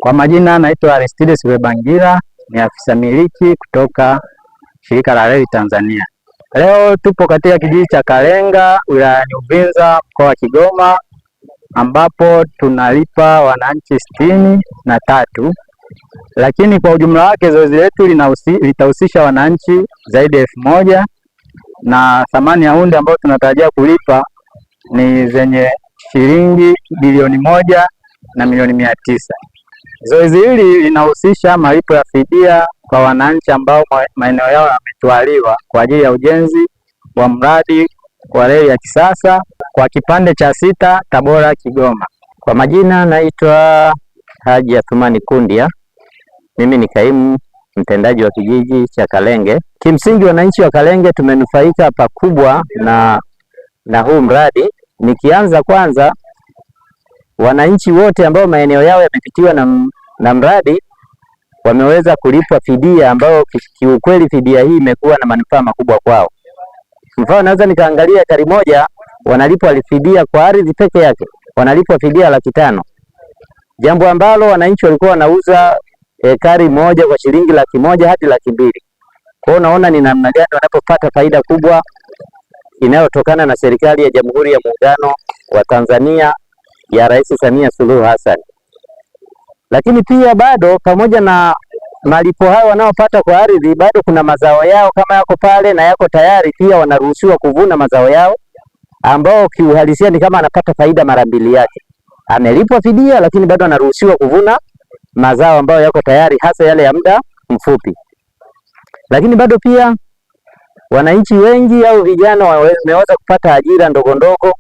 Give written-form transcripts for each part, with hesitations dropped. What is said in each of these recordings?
Kwa majina naitwa Aristides Rwebangira, ni afisa miliki kutoka Shirika la Reli Tanzania. Leo tupo katika kijiji cha Kalenga, wilayani Uvinza, mkoa wa Kigoma, ambapo tunalipa wananchi 63, lakini kwa ujumla wake zoezi letu litahusisha wananchi zaidi ya 1000 na thamani ya hundi ambayo tunatarajia kulipa ni zenye shilingi bilioni 1 na milioni 900. Zoezi hili linahusisha malipo ya fidia kwa wananchi ambao maeneo yao yametwaliwa kwa ajili ya ujenzi wa mradi wa reli ya kisasa kwa kipande cha 6 Tabora Kigoma. Kwa majina naitwa Haji Athumani Kundia. Mimi ni kaimu mtendaji wa kijiji cha Kalenge. Kimsingi wananchi wa Kalenge tumenufaika pakubwa na huu mradi. Nikianza kwanza, wananchi wote ambao maeneo yao yamepitiwa na mradi wameweza kulipwa fidia, ambayo kiukweli fidia hii imekuwa na manufaa makubwa kwao. Mfano, naweza nikaangalia ekari moja wanalipwa fidia kwa ardhi peke yake, wanalipwa fidia 500,000, jambo ambalo wananchi walikuwa wanauza ekari moja kwa shilingi 100,000 hadi 200,000. Kwa hiyo unaona ni namna gani wanapopata faida kubwa inayotokana na serikali ya Jamhuri ya Muungano wa Tanzania ya Rais Samia Suluhu Hassan. Lakini pia bado pamoja na malipo hayo wanaopata kwa ardhi, bado kuna mazao yao kama yako pale na yako tayari, pia wanaruhusiwa kuvuna mazao yao, ambao kiuhalisia ni kama anapata faida mara mbili yake. Amelipwa fidia, lakini bado anaruhusiwa kuvuna mazao ambayo yako tayari, hasa yale ya muda mfupi. Lakini bado pia wananchi wengi au vijana wameweza kupata ajira ndogo ndogo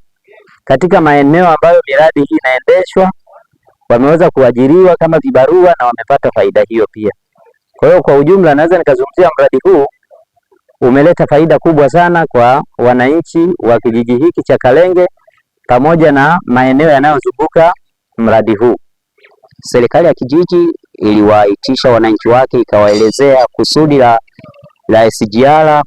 katika maeneo ambayo miradi hii inaendeshwa, wameweza kuajiriwa kama vibarua na wamepata faida hiyo pia. Kwa hiyo kwa ujumla naweza nikazungumzia mradi huu umeleta faida kubwa sana kwa wananchi wa kijiji hiki cha Kalenge pamoja na maeneo yanayozunguka mradi huu. Serikali ya kijiji iliwaitisha wananchi wake, ikawaelezea kusudi la SGR,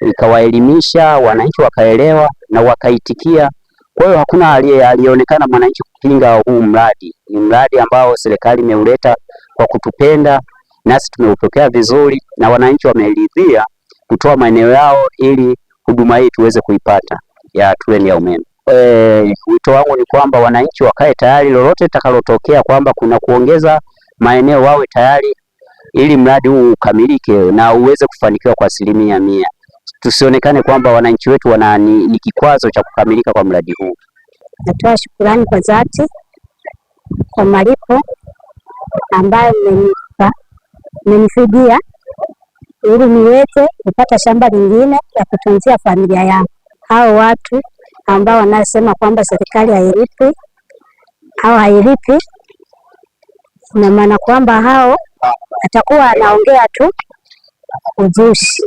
ikawaelimisha wananchi, wakaelewa na wakaitikia. Kwa hiyo hakuna alionekana mwananchi kupinga huu mradi. Ni mradi ambao serikali imeuleta kwa kutupenda, nasi tumeupokea vizuri na wananchi wameridhia kutoa maeneo yao ili huduma hii tuweze kuipata ya treni ya umeme. Wito wangu ni kwamba wananchi wakae tayari, lolote litakalotokea kwamba kuna kuongeza maeneo wawe tayari ili mradi huu ukamilike na uweze kufanikiwa kwa 100%. Tusionekane kwamba wananchi wetu ni kikwazo cha kukamilika kwa mradi huu. Natoa shukrani kwa dhati kwa malipo ambayo mmenifidia ili niweze kupata shamba lingine ya kutunzia familia yangu. Hao watu ambao wanasema kwamba serikali hailipi au hailipi, ina maana kwamba hao atakuwa anaongea tu uzushi.